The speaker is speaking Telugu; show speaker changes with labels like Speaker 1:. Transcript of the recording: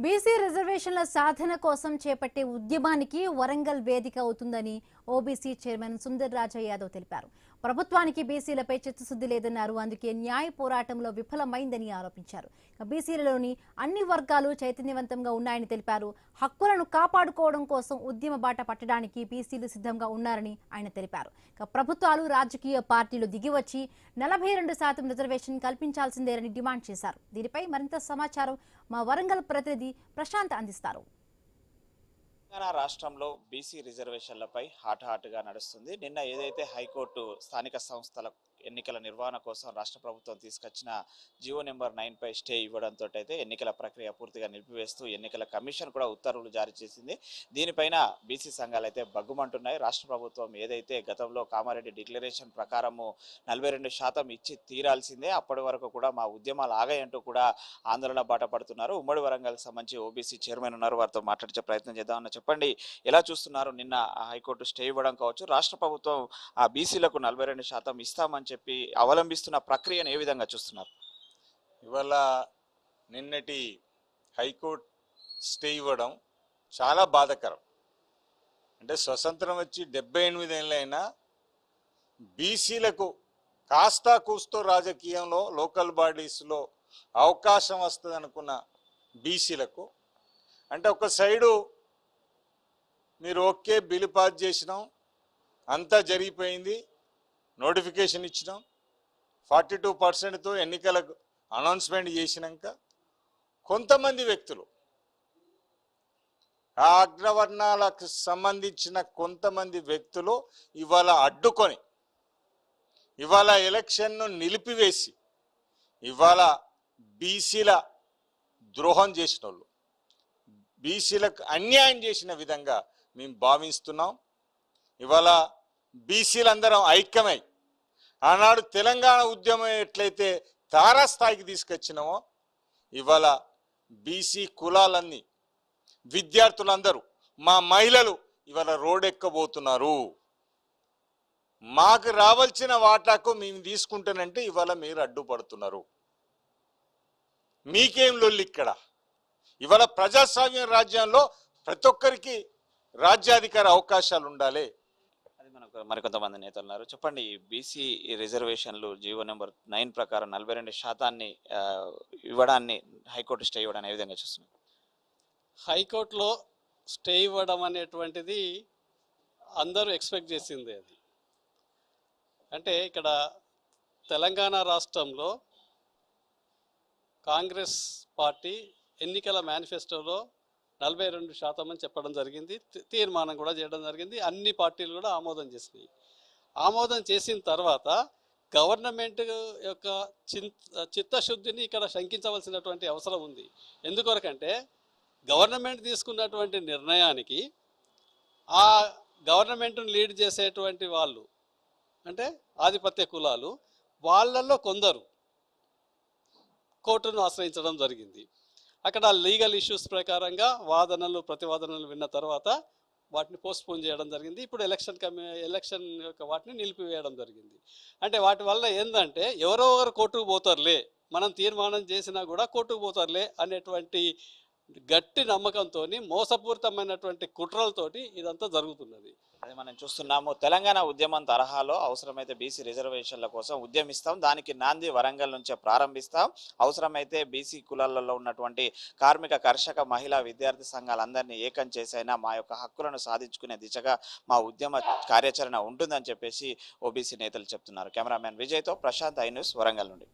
Speaker 1: బీసీ రిజర్వేషన్ల సాధన కోసం చేపట్టే ఉద్యమానికి వరంగల్ వేదిక అవుతుందని ఓబీసీ చైర్మన్ సుందర్ రాజా యాదవ్ తెలిపారు. ప్రభుత్వానికి బీసీలపై చిత్తశుద్ధి లేదన్నారు. అందుకే న్యాయ పోరాటంలో విఫలమైందని ఆరోపించారు. బీసీలలోని అన్ని వర్గాలు చైతన్యవంతంగా ఉన్నాయని తెలిపారు. హక్కులను కాపాడుకోవడం కోసం ఉద్యమ బాట పట్టడానికి బీసీలు సిద్ధంగా ఉన్నారని ఆయన తెలిపారు. ప్రభుత్వాలు రాజకీయ పార్టీలు దిగివచ్చి 42% రిజర్వేషన్ కల్పించాల్సిందేనని డిమాండ్ చేశారు. దీనిపై మరింత సమాచారం మా వరంగల్ ప్రతినిధి ప్రశాంత్ అందిస్తారు.
Speaker 2: తెలంగాణ రాష్ట్రంలో బీసీ రిజర్వేషన్లపై హాట్గా నడుస్తుంది. నిన్న ఏదైతే హైకోర్టు స్థానిక సంస్థల ఎన్నికల నిర్వహణ కోసం రాష్ట్ర ప్రభుత్వం తీసుకొచ్చిన జీవో నెంబర్ 9 పై స్టే ఇవ్వడంతో అయితే ఎన్నికల ప్రక్రియ పూర్తిగా నిలిపివేస్తూ ఎన్నికల కమిషన్ కూడా ఉత్తర్వులు జారీ చేసింది. దీనిపైన బీసీ సంఘాలు అయితే బగ్గుమంటున్నాయి. రాష్ట్ర ప్రభుత్వం ఏదైతే గతంలో కామారెడ్డి డిక్లరేషన్ ప్రకారము 42% ఇచ్చి తీరాల్సిందే, అప్పటి వరకు కూడా మా ఉద్యమాలు ఆగాయంటూ కూడా ఆందోళన బాట పడుతున్నారు. ఉమ్మడి వరంగల్కి సంబంధించి ఓబీసీ చైర్మన్ ఉన్నారు, వారితో మాట్లాడే ప్రయత్నం చేద్దామని. చెప్పండి, ఎలా చూస్తున్నారు? నిన్న హైకోర్టు స్టే ఇవ్వడం కావచ్చు, రాష్ట్ర ప్రభుత్వం ఆ బీసీలకు 42% ఇస్తామని చెప్పి అవలంబిస్తున్న ప్రక్రియను ఏ విధంగా చూస్తున్నారు?
Speaker 3: ఇవాళ నిన్నటి హైకోర్టు స్టే ఇవ్వడం చాలా బాధాకరం. అంటే స్వతంత్రం వచ్చి 78 ఏళ్ళైనా బీసీలకు కాస్తా కూస్తో రాజకీయంలో లోకల్ బాడీస్లో అవకాశం వస్తుంది అనుకున్న బీసీలకు అంటే ఒక సైడు మీరు ఓకే బిల్లు పాస్ చేసినాం, అంతా జరిగిపోయింది, నోటిఫికేషన్ ఇచ్చినాం, 42%తో ఎన్నికలకు అనౌన్స్మెంట్ చేసినాక కొంతమంది వ్యక్తులు ఆ అగ్రవర్ణాలకు సంబంధించిన కొంతమంది వ్యక్తులు ఇవాళ అడ్డుకొని ఇవాళ ఎలక్షన్ను నిలిపివేసి ఇవాళ బీసీల ద్రోహం చేసిన వాళ్ళు, బీసీలకు అన్యాయం చేసిన విధంగా మేము భావిస్తున్నాం. ఇవాళ బీసీలందరం ఐక్యమై ఆనాడు తెలంగాణ ఉద్యమం ఎట్లయితే తారాస్థాయికి తీసుకొచ్చినామో ఇవాళ బీసీ కులాలన్నీ, విద్యార్థులందరూ, మా మహిళలు ఇవాళ రోడ్డెక్కబోతున్నారు. మాకు రావాల్సిన వాటాకు మేము తీసుకుంటానంటే ఇవాళ మీరు అడ్డుపడుతున్నారు. మీకేం లొల్లి ఇక్కడ? ఇవాళ ప్రజాస్వామ్య రాజ్యంలో ప్రతి ఒక్కరికి రాజ్యాధికార అవకాశాలు ఉండాలి.
Speaker 2: అది మనకు మరికొంతమంది నేతలు ఉన్నారు. చెప్పండి, బీసీ రిజర్వేషన్లు జీవో నెంబర్ 9 ప్రకారం 42% ఇవ్వడాన్ని హైకోర్టు స్టే ఇవ్వడాన్ని ఏ విధంగా చూస్తున్నారు?
Speaker 4: హైకోర్టులో స్టే ఇవ్వడం అనేటువంటిది అందరూ ఎక్స్పెక్ట్ చేసింది. అది అంటే ఇక్కడ తెలంగాణ రాష్ట్రంలో కాంగ్రెస్ పార్టీ ఎన్నికల మేనిఫెస్టోలో 42% అని చెప్పడం జరిగింది, తీర్మానం కూడా చేయడం జరిగింది. అన్ని పార్టీలు కూడా ఆమోదం చేసినాయి. ఆమోదం చేసిన తర్వాత గవర్నమెంట్ యొక్క చిత్తశుద్ధిని ఇక్కడ శంకించవలసినటువంటి అవసరం ఉంది. ఎందుకొరకంటే గవర్నమెంట్ తీసుకున్నటువంటి నిర్ణయానికి ఆ గవర్నమెంట్ను లీడ్ చేసేటువంటి వాళ్ళు అంటే ఆధిపత్య కులాలు, వాళ్ళల్లో కొందరు కోర్టును ఆశ్రయించడం జరిగింది. అక్కడ లీగల్ ఇష్యూస్ ప్రకారంగా వాదనలు ప్రతివాదనలు విన్న తర్వాత వాటిని పోస్ట్పోన్ చేయడం జరిగింది. ఇప్పుడు ఎలక్షన్ యొక్క వాటిని నిలిపివేయడం జరిగింది. అంటే వాటి వల్ల ఏంటంటే ఎవరో ఒకరు కోర్టుకు పోతారులే, మనం తీర్మానం చేసినా కూడా కోర్టుకు పోతారులే అనేటువంటి గట్టి నమ్మకంతో, మోసపూరితమైనటువంటి కుట్రలతోటి ఇదంతా జరుగుతున్నది.
Speaker 2: అది మనం చూస్తున్నాము. తెలంగాణ ఉద్యమం తరహాలో అవసరమైతే బీసీ రిజర్వేషన్ల కోసం ఉద్యమిస్తాం, దానికి నాంది వరంగల్ నుంచే ప్రారంభిస్తాం. అవసరమైతే బీసీ కులాలలో ఉన్నటువంటి కార్మిక, కర్షక, మహిళా, విద్యార్థి సంఘాలందరినీ ఏకం చేసైనా మా యొక్క హక్కులను సాధించుకునే దిశగా మా ఉద్యమ కార్యాచరణ ఉంటుందని చెప్పేసి ఓబీసీ నేతలు చెప్తున్నారు. కెమెరామ్యాన్ విజయ్తో ప్రశాంత్, ఐ న్యూస్, వరంగల్ నుండి.